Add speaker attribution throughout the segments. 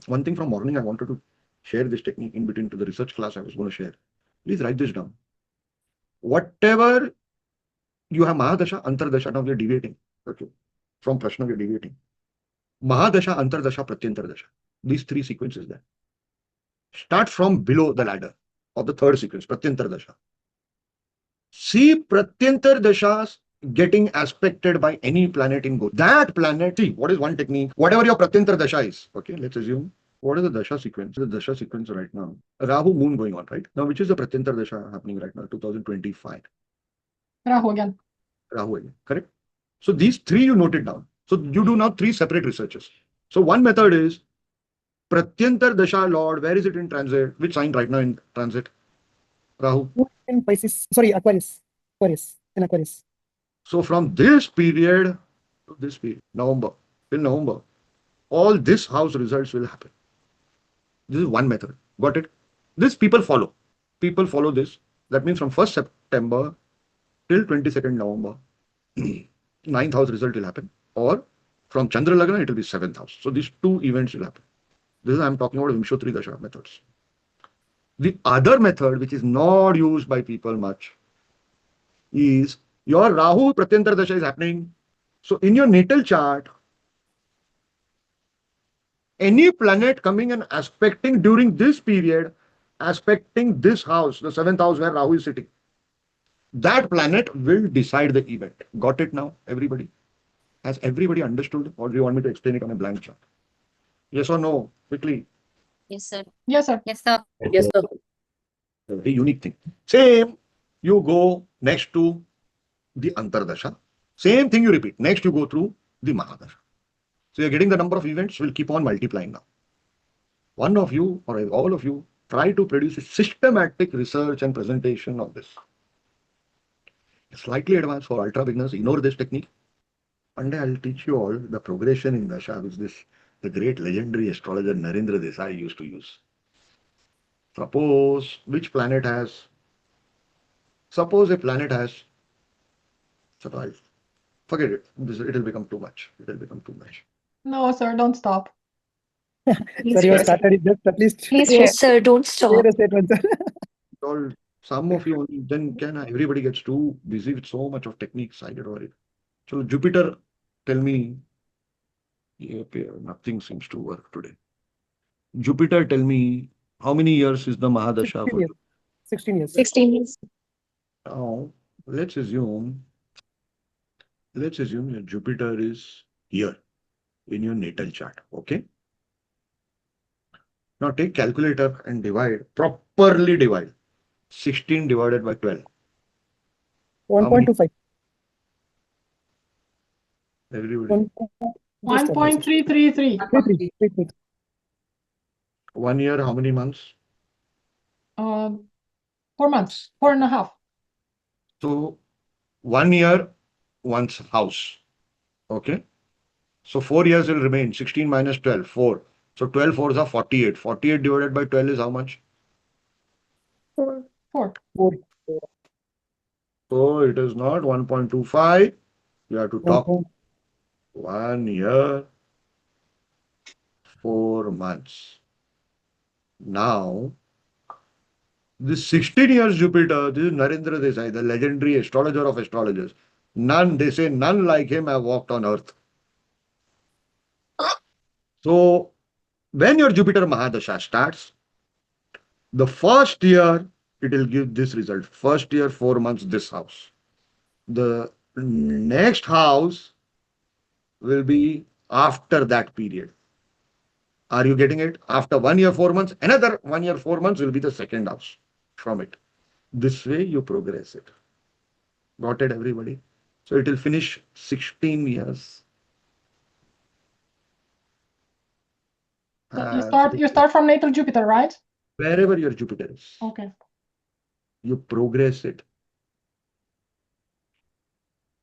Speaker 1: one thing from morning I wanted to share this technique in between to the research class I was going to share. Please write this down. Whatever you have Mahadasha, Antardasha, now we are deviating. Okay. From Prashna we are deviating. Mahadasha, Antardasha, Pratyantardasha. These three sequences there. Start from below the ladder of the third sequence, Pratyantardasha. See Pratyantardashas getting aspected by any planet in Go. That planet, see, what is one technique? Whatever your Pratyantardasha is, okay, let's assume. What is the Dasha sequence? The Dasha sequence right now. Rahu moon going on, right? Now, which is the Pratyantardasha happening right now? 2025.
Speaker 2: Rahu again.
Speaker 1: Rahu again, correct? So these three you note it down. So you do now three separate researches. So one method is Pratyantar Dasha Lord. Where is it in transit? Which sign right now in transit? Rahu.
Speaker 3: In Pisces, sorry, Aquarius. In Aquarius.
Speaker 1: So from this period to this period, November, till November, all this house results will happen. This is one method. Got it? This people follow. People follow this. That means from 1st September till 22nd November, 9th house result will happen. Or from Chandra Lagna, it will be 7th house. So these two events will happen. This is, I'm talking about Vimshottari Dasha methods. The other method, which is not used by people much, is your Rahu Pratyantar Dasha is happening. So in your natal chart, any planet coming and aspecting during this period, aspecting this house, the 7th house where Rahu is sitting, that planet will decide the event. Got it now, everybody? Has everybody understood, or do you want me to explain it on a blank chart? Yes or no? Quickly.
Speaker 4: Yes, sir.
Speaker 2: Yes, sir.
Speaker 4: Yes, sir.
Speaker 3: Yes, sir.
Speaker 1: A very unique thing. Same, you go next to the Antardasha. Same thing you repeat. Next you go through the Mahadasha. So you're getting the number of events will keep on multiplying now. One of you or all of you try to produce a systematic research and presentation of this. Slightly advanced for ultra beginners, ignore this technique. One day I'll teach you all the progression in Dasha, which the great legendary astrologer Narendra Desai used to use. Suppose which planet has, suppose a planet has, forget it, it will become too much. It will become too much.
Speaker 2: No, sir, don't stop.
Speaker 3: Sir, you started it, just at least.
Speaker 4: Please, yes, sir, don't stop.
Speaker 3: Clear a statement, sir.
Speaker 1: All, some of you only, then everybody gets too busy with so much of techniques. I get worried. So Jupiter, tell me, nothing seems to work today. Jupiter, tell me, how many years is the Mahadasha?
Speaker 3: 16 years. 16 years.
Speaker 4: 16 years.
Speaker 1: Now, let's assume that Jupiter is here in your natal chart. Okay. Now take calculator and properly divide. 16 divided by 12.
Speaker 3: 1.25.
Speaker 1: Everybody.
Speaker 2: 1.333.
Speaker 1: 1 year, how many months?
Speaker 2: 4 months, 4.5.
Speaker 1: So 1 year, one's house. Okay. So 4 years will remain. 16 minus 12, 4. So 12 fours are 48. 48 divided by 12 is how much?
Speaker 2: 4.
Speaker 1: So it is not 1.25. You have to talk 1 year, 4 months. Now, this 16 years Jupiter, this is Narendra Desai, the legendary astrologer of astrologers. They say none like him have walked on earth. So, when your Jupiter Mahadasha starts, the first year, it will give this result. First year, 4 months, this house. The next house will be after that period. Are you getting it? After 1 year, 4 months, another 1 year, 4 months will be the second house from it. This way you progress it. Got it, everybody? So it will finish 16 years.
Speaker 2: You start from natal Jupiter, right?
Speaker 1: Wherever your Jupiter is.
Speaker 2: Okay.
Speaker 1: You progress it.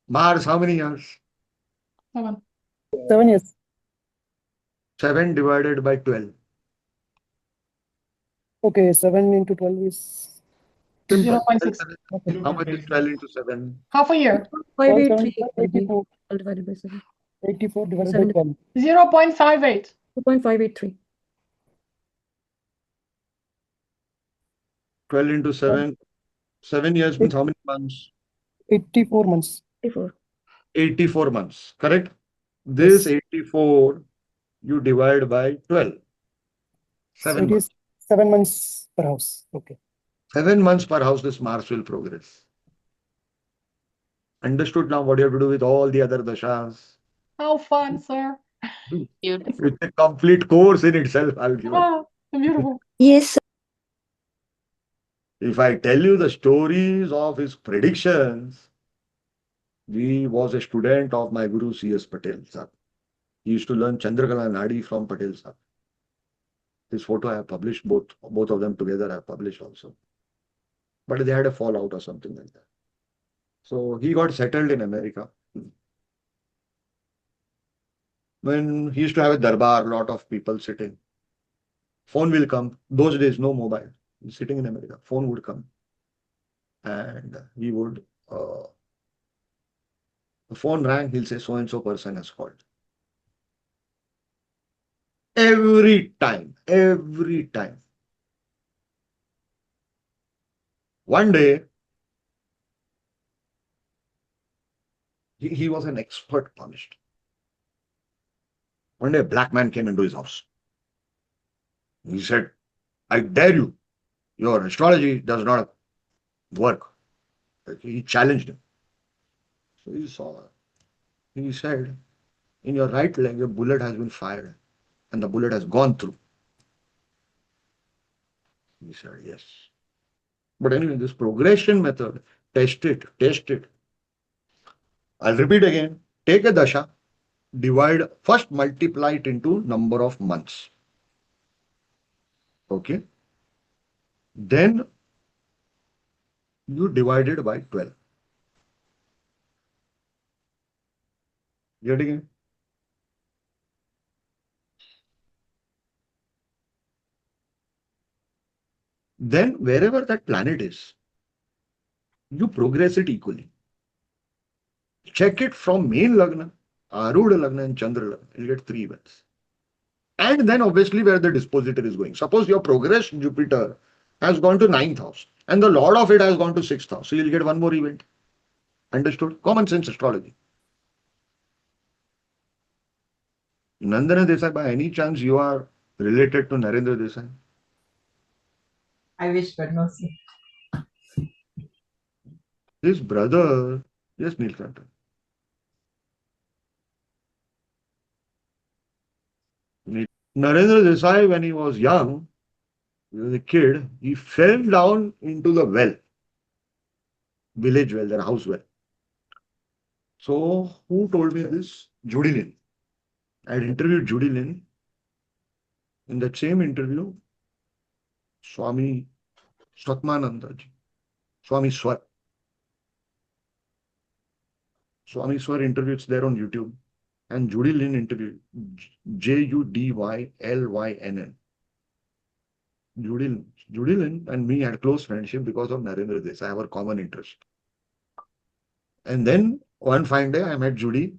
Speaker 1: Mars, how many years?
Speaker 2: 7.
Speaker 3: 7 years.
Speaker 1: 7 divided by 12.
Speaker 3: Okay, 7 into 12 is
Speaker 2: 0.6.
Speaker 1: How much is 12 into 7?
Speaker 2: Half a year.
Speaker 3: 84
Speaker 4: Divided by 7.
Speaker 3: 84 divided by 12.
Speaker 2: 0.58.
Speaker 4: 2.583.
Speaker 1: 12 into 7. 7 years means how many months?
Speaker 3: 84 months.
Speaker 1: 84 months, correct? This
Speaker 3: Yes.
Speaker 1: 84 you divide by 12.
Speaker 3: So
Speaker 1: 7
Speaker 3: it
Speaker 1: months.
Speaker 3: is 7 months per house. Okay.
Speaker 1: 7 months per house, this Mars will progress. Understood now what you have to do with all the other dashas?
Speaker 2: How fun, sir.
Speaker 4: Beautiful.
Speaker 1: It's a complete course in itself, I'll give it.
Speaker 2: Wow, beautiful.
Speaker 4: Yes, sir.
Speaker 1: If I tell you the stories of his predictions, he was a student of my Guru C.S. Patel, sir. He used to learn Chandrakala Nadi from Patel, sir. His photo I have published, both of them together I have published also. But they had a fallout or something like that. So he got settled in America. When he used to have a darbar, lot of people sitting. Phone will come. Those days, no mobile. He's sitting in America. Phone would come. And he would, the phone rang, he'll say, so and so person has called. Every time, every time. One day, he was an expert palmist. One day, a black man came into his house. He said, I dare you, your astrology does not work. He challenged him. So he saw, he said, in your right leg, a bullet has been fired and the bullet has gone through. He said, yes. But anyway, this progression method, test it, test it. I'll repeat again. Take a dasha, divide, first multiply it into number of months. Okay. Then you divide it by 12. Getting it? Then wherever that planet is, you progress it equally. Check it from main lagna, Arudha lagna and Chandra lagna. You'll get 3 events. And then obviously where the dispositor is going. Suppose your progress Jupiter has gone to 9th house and the lord of it has gone to 6th house. So you'll get one more event. Understood? Common sense astrology. Nandana Desai, by any chance you are related to Narendra Desai?
Speaker 5: I wish, but no see.
Speaker 1: His brother, yes, Neelkanta. Narendra Desai, when he was young, he was a kid, he fell down into the well, village well, their house well. So, who told me this? Judy Lin. I had interviewed Judy Lin. In that same interview, Swami Swatmananda ji, Swami Swar. Swami Swar interview, it's there on YouTube. And Judy Lin interview, Judyllyn. Judy Lin and me had close friendship because of Narendra Desai, our common interest. And then one fine day, I met Judy.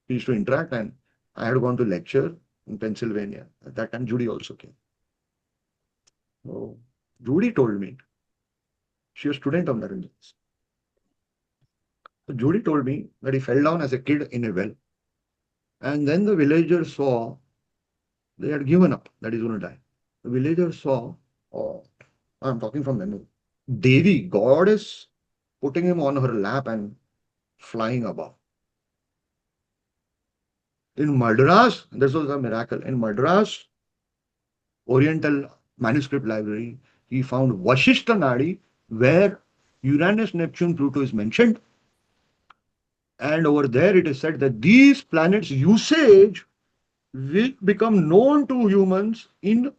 Speaker 1: We used to interact and I had gone to lecture in Pennsylvania. At that time, Judy also came. So Judy told me, she was a student of Narendra Desai. So Judy told me that he fell down as a kid in a well. And then the villagers saw they had given up that he's going to die. The villagers saw, oh, I'm talking from memory, Devi, goddess, putting him on her lap and flying above. In Madras, this was a miracle. In Madras, Oriental Manuscript Library, he found Vashishta Nadi, where Uranus, Neptune, Pluto is mentioned. And over there, it is said that these planets' usage will become known to humans in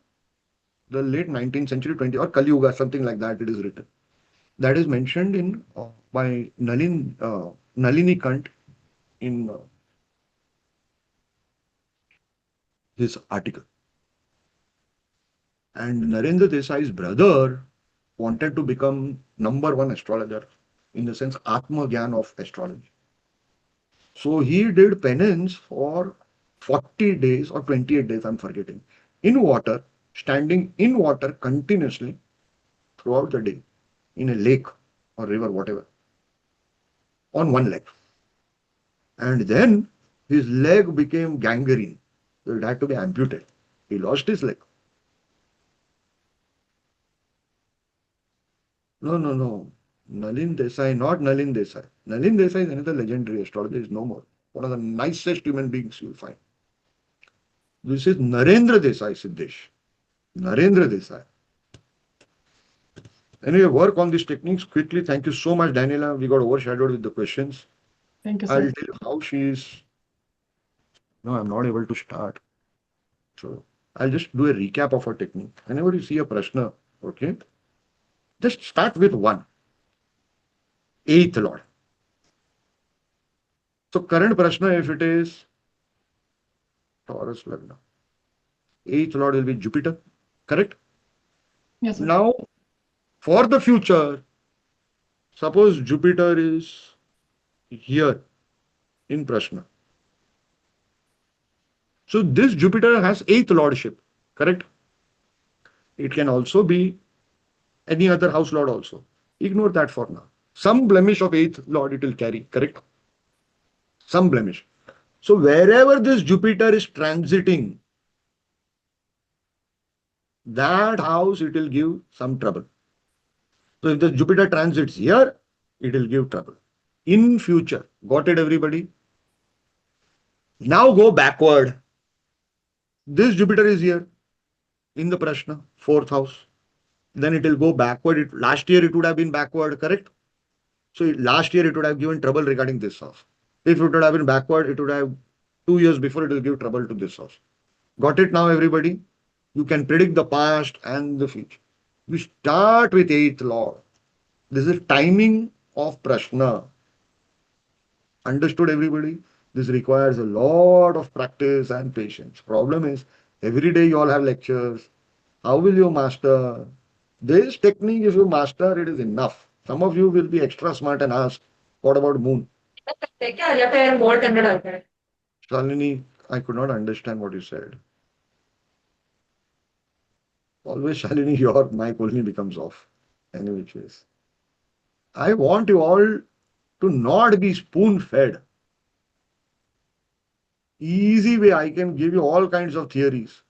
Speaker 1: the late 19th century, 20 or Kali Yuga, something like that. It is written. That is mentioned in by Nalini Kant in his article. And Narendra Desai's brother wanted to become #1 astrologer, in the sense Atma Gyan of astrology. So he did penance for 40 days or 28 days, I'm forgetting, in water, standing in water continuously throughout the day in a lake or river, whatever, on one leg. And then his leg became gangrene. So it had to be amputated. He lost his leg. No. Nalin Desai, not Nalin Desai. Nalin Desai is another legendary astrologer, is no more. One of the nicest human beings you'll find. This is Narendra Desai, Siddesh. Narendra Desai. Anyway, work on these techniques quickly. Thank you so much, Daniela. We got overshadowed with the questions.
Speaker 2: Thank you,
Speaker 1: I'll
Speaker 2: sir.
Speaker 1: tell you how she is. No, I'm not able to start. So I'll just do a recap of her technique. Whenever you see a prashna, okay, just start with one. Eighth Lord. So current prashna, if it is Taurus Lagna, eighth Lord will be Jupiter, correct?
Speaker 2: Yes, sir.
Speaker 1: Now, for the future, suppose Jupiter is here in prashna. So this Jupiter has eighth lordship, correct? It can also be any other house lord also. Ignore that for now. Some blemish of eighth lord it will carry, correct? Some blemish. So wherever this Jupiter is transiting, that house it will give some trouble. So if the Jupiter transits here, it will give trouble. In future, got it everybody? Now go backward. This Jupiter is here in the prashna, fourth house. Then it will go backward. Last year it would have been backward, correct? So last year it would have given trouble regarding this house. If it would have been backward, it would have 2 years before it will give trouble to this house. Got it now, everybody? You can predict the past and the future. You start with eighth lord. This is timing of prashna. Understood, everybody? This requires a lot of practice and patience. Problem is, every day you all have lectures. How will you master? This technique, if you master, it is enough. Some of you will be extra smart and ask, what about moon? Shalini, I could not understand what you said. Always, Shalini, your mic only becomes off. Any which ways. I want you all to not be spoon fed. Easy way, I can give you all kinds of theories.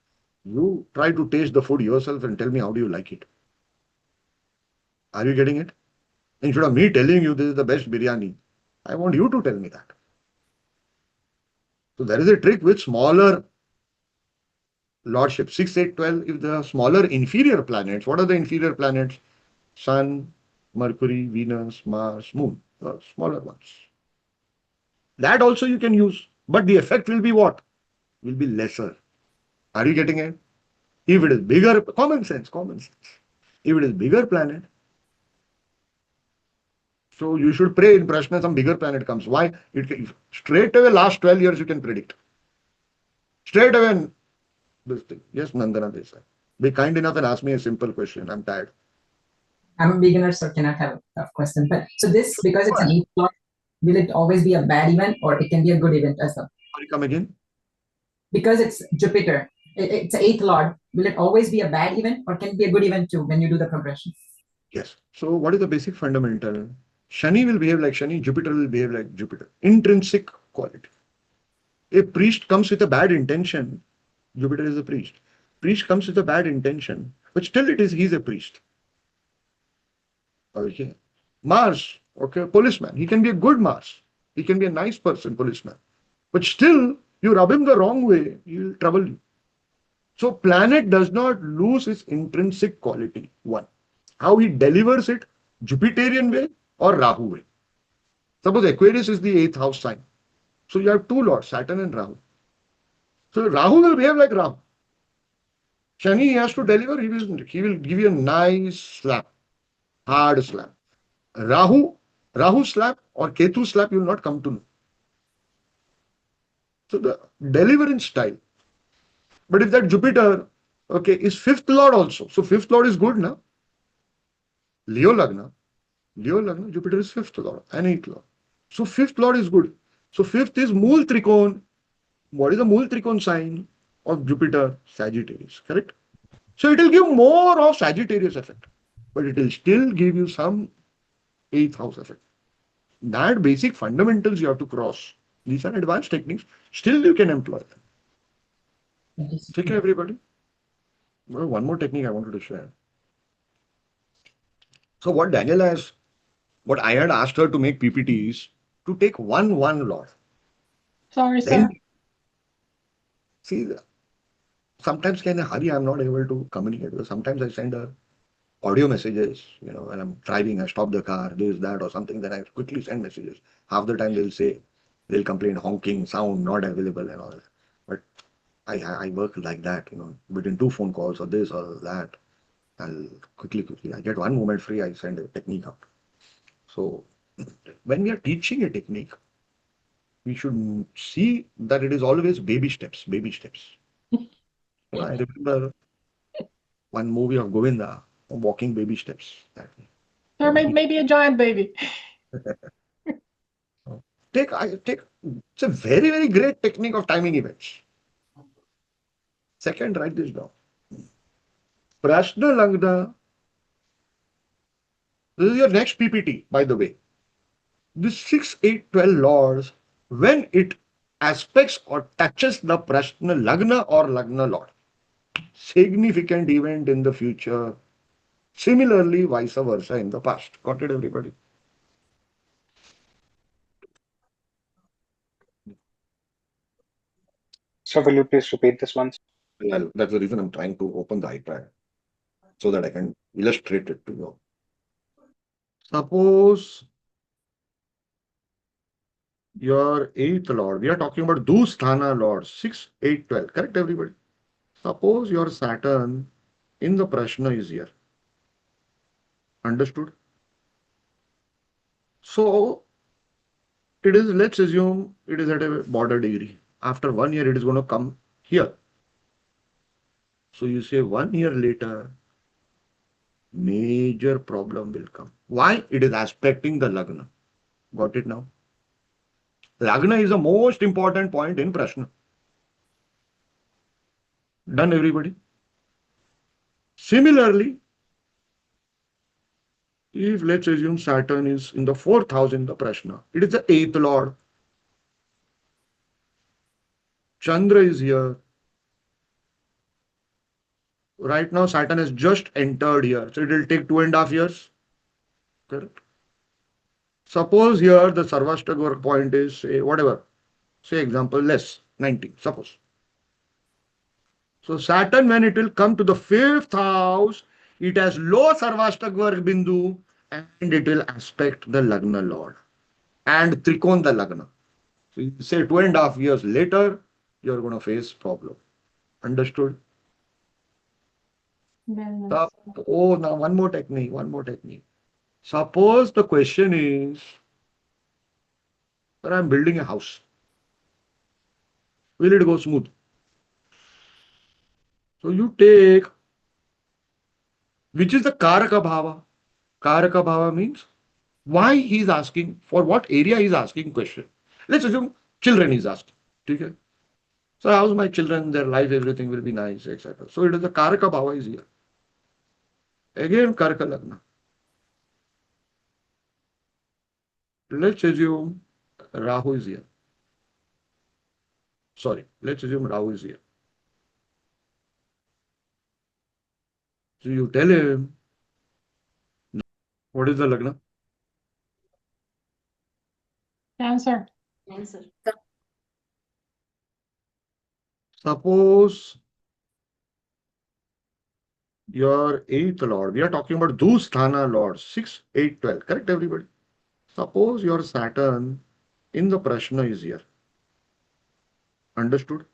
Speaker 1: You try to taste the food yourself and tell me how do you like it. Are you getting it? Instead of me telling you this is the best biryani, I want you to tell me that. So there is a trick with smaller lordship, 6, 8, 12. If the smaller inferior planets, what are the inferior planets? Sun, Mercury, Venus, Mars, Moon, the smaller ones. That also you can use, but the effect will be what? Will be lesser. Are you getting it? If it is bigger, common sense. If it is bigger planet, so you should pray in Prashna some bigger planet comes. Why? Straight away last 12 years you can predict. Straight away this thing. Yes, Nandana Desai. Be kind enough and ask me a simple question. I'm tired.
Speaker 5: I'm a beginner, so cannot have a tough question. But so this, because it's an eighth lord, will it always be a bad event or it can be a good event as well?
Speaker 1: Sorry, come again.
Speaker 5: Because it's Jupiter, it's an eighth lord, will it always be a bad event or can it be a good event too when you do the progression?
Speaker 1: Yes. So what is the basic fundamental? Shani will behave like Shani, Jupiter will behave like Jupiter. Intrinsic quality. A priest comes with a bad intention. Jupiter is a priest. Priest comes with a bad intention, but still he's a priest. Okay. Mars, okay, policeman. He can be a good Mars. He can be a nice person, policeman. But still, you rub him the wrong way, he will trouble you. So planet does not lose its intrinsic quality. One. How he delivers it, Jupiterian way or Rahu way. Suppose Aquarius is the 8th house sign. So you have two lords, Saturn and Rahu. So Rahu will behave like Rahu. Shani he has to deliver, he will give you a nice slap, hard slap. Rahu slap or Ketu slap you will not come to know. So the deliverance style. But if that Jupiter, okay, is 5th lord also. So 5th lord is good now. Leo Lagna, Jupiter is 5th lord and 8th lord. So 5th lord is good. So 5th is Mool Trikon. What is the Mool Trikon sign of Jupiter? Sagittarius, correct? So it will give more of Sagittarius effect. but it will still give you some 8th house effect. That basic fundamentals you have to cross. These are advanced techniques. Still you can employ them. Okay, everybody? Well, one more technique I wanted to share. So what I had asked her to make PPTs to take one lot.
Speaker 2: Sorry, sir.
Speaker 1: Then, see, sometimes in a hurry, I'm not able to communicate. Because sometimes I send her audio messages, when I'm driving, I stop the car, this, that, or something, then I quickly send messages. Half the time they'll complain, honking, sound, not available and all that. But I work like that, between 2 phone calls or this or that. I'll quickly, I get one moment free, I send a technique out. So when we are teaching a technique, we should see that it is always baby steps. I remember one movie of Govinda, walking baby steps.
Speaker 2: Or maybe a giant baby.
Speaker 1: It's a very, very great technique of timing events. Second, write this down. Prashna Lagna. This is your next PPT, by the way. This 6, 8, 12 lords, when it aspects or touches the Prashna Lagna or Lagna Lord, significant event in the future. Similarly, vice versa in the past. Got it, everybody?
Speaker 6: So will you please repeat this once?
Speaker 1: Well, that's the reason I'm trying to open the iPad so that I can illustrate it to you. Suppose your 8th lord, we are talking about Dusthana lords, 6, 8, 12. Correct, everybody? Suppose your Saturn in the Prashna is here. Understood? So let's assume it is at a border degree. After 1 year, it is going to come here. So you say 1 year later, major problem will come. Why? It is aspecting the Lagna. Got it now? Lagna is the most important point in Prashna. Done, everybody? Similarly, if let's assume Saturn is in the 4th house in the Prashna, it is the 8th lord. Chandra is here. Right now, Saturn has just entered here. So it will take 2.5 years. Correct? Suppose here the Sarvashtaka point is, say, whatever. Say example, less, 90, suppose. So Saturn, when it will come to the 5th house, it has low Sarvashtaka Bindu and it will aspect the Lagna Lord and Trikon the Lagna. So you say 2.5 years later, you're going to face problem. Understood? Now one more technique. Suppose the question is that I'm building a house. Will it go smooth? So you take, which is the Karaka Bhava? Karaka Bhava means why he's asking, for what area he's asking question. Let's assume children is asking. Okay? So how's my children, their life, everything will be nice, etc. So it is the Karaka Bhava is here. Again, Karaka Lagna. Let's assume Rahu is here. Sorry, let's assume Rahu is here. So you tell him, what is the Lagna?
Speaker 2: Answer.
Speaker 1: Suppose your 8th lord, we are talking about Dusthana lords, 6, 8, 12. Correct, everybody? Suppose your Saturn in the Prashna is here. Understood?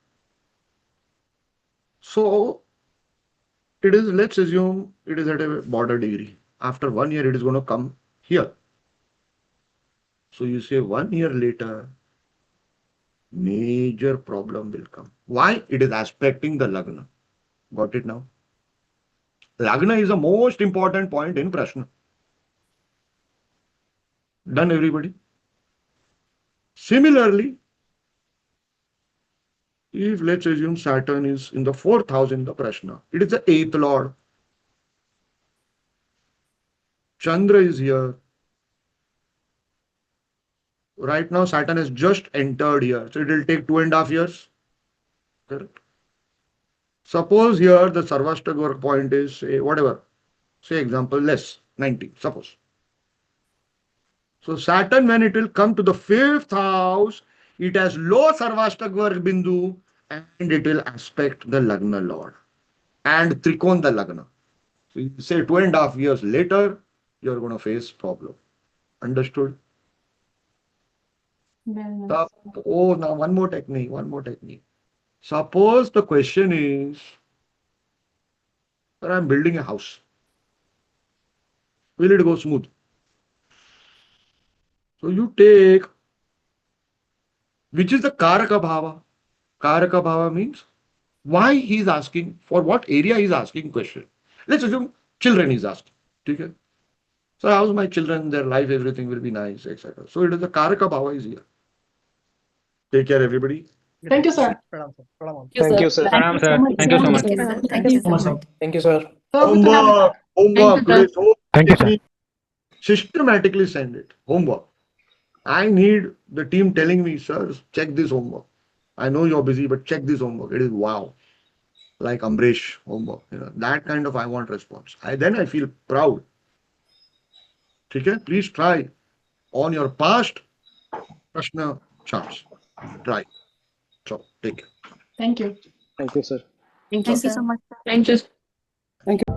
Speaker 1: So it is, let's assume it is at a border degree. After 1 year, it is going to come here. So you say 1 year later, major problem will come. Why? It is aspecting the Lagna. Got it now? Lagna is the most important point in Prashna. Done, everybody? Similarly, if let's assume Saturn is in the 4th house in the Prashna, it is the 8th lord. Chandra is here. Right now, Saturn has just entered here. So it will take 2.5 years. Correct. Suppose here the Sarvashtak work point is, say, whatever. Say example, less, 90, suppose. So Saturn, when it will come to the 5th house, it has low Sarvashtak work bindu and it will aspect the Lagna Lord and Trikon the Lagna. So you say 2.5 years later, you're going to face problem. Understood?
Speaker 2: Very nice.
Speaker 1: Oh, now one more technique. Suppose the question is, sir, I'm building a house. Will it go smooth? So you take, which is the Karaka Bhava? Karaka Bhava means why he's asking, for what area he's asking question. Let's assume children he's asking. Okay? So how's my children, their life, everything will be nice, etc. So it is the Karaka Bhava is here. Take care, everybody.
Speaker 2: Thank you, sir.
Speaker 3: Pranam, sir. Pranam.
Speaker 6: Thank you, sir.
Speaker 7: Pranam, sir. Thank you so much.
Speaker 4: Thank you so much.
Speaker 3: Thank you, sir.
Speaker 2: So good to have you, sir.
Speaker 1: Homework.
Speaker 4: Thank you,
Speaker 1: Please,
Speaker 7: Thank you, sir.
Speaker 1: systematically send it. Homework. I need the team telling me, sir, check this homework. I know you're busy, but check this homework. It is wow. Like Ambrish homework. That kind of I want response. Then I feel proud. Okay? Please try on your past Prashna charts. Try. So take care.
Speaker 2: Thank you.
Speaker 6: Thank you, sir.
Speaker 4: Thank you so much. Thank you.
Speaker 3: Thank you.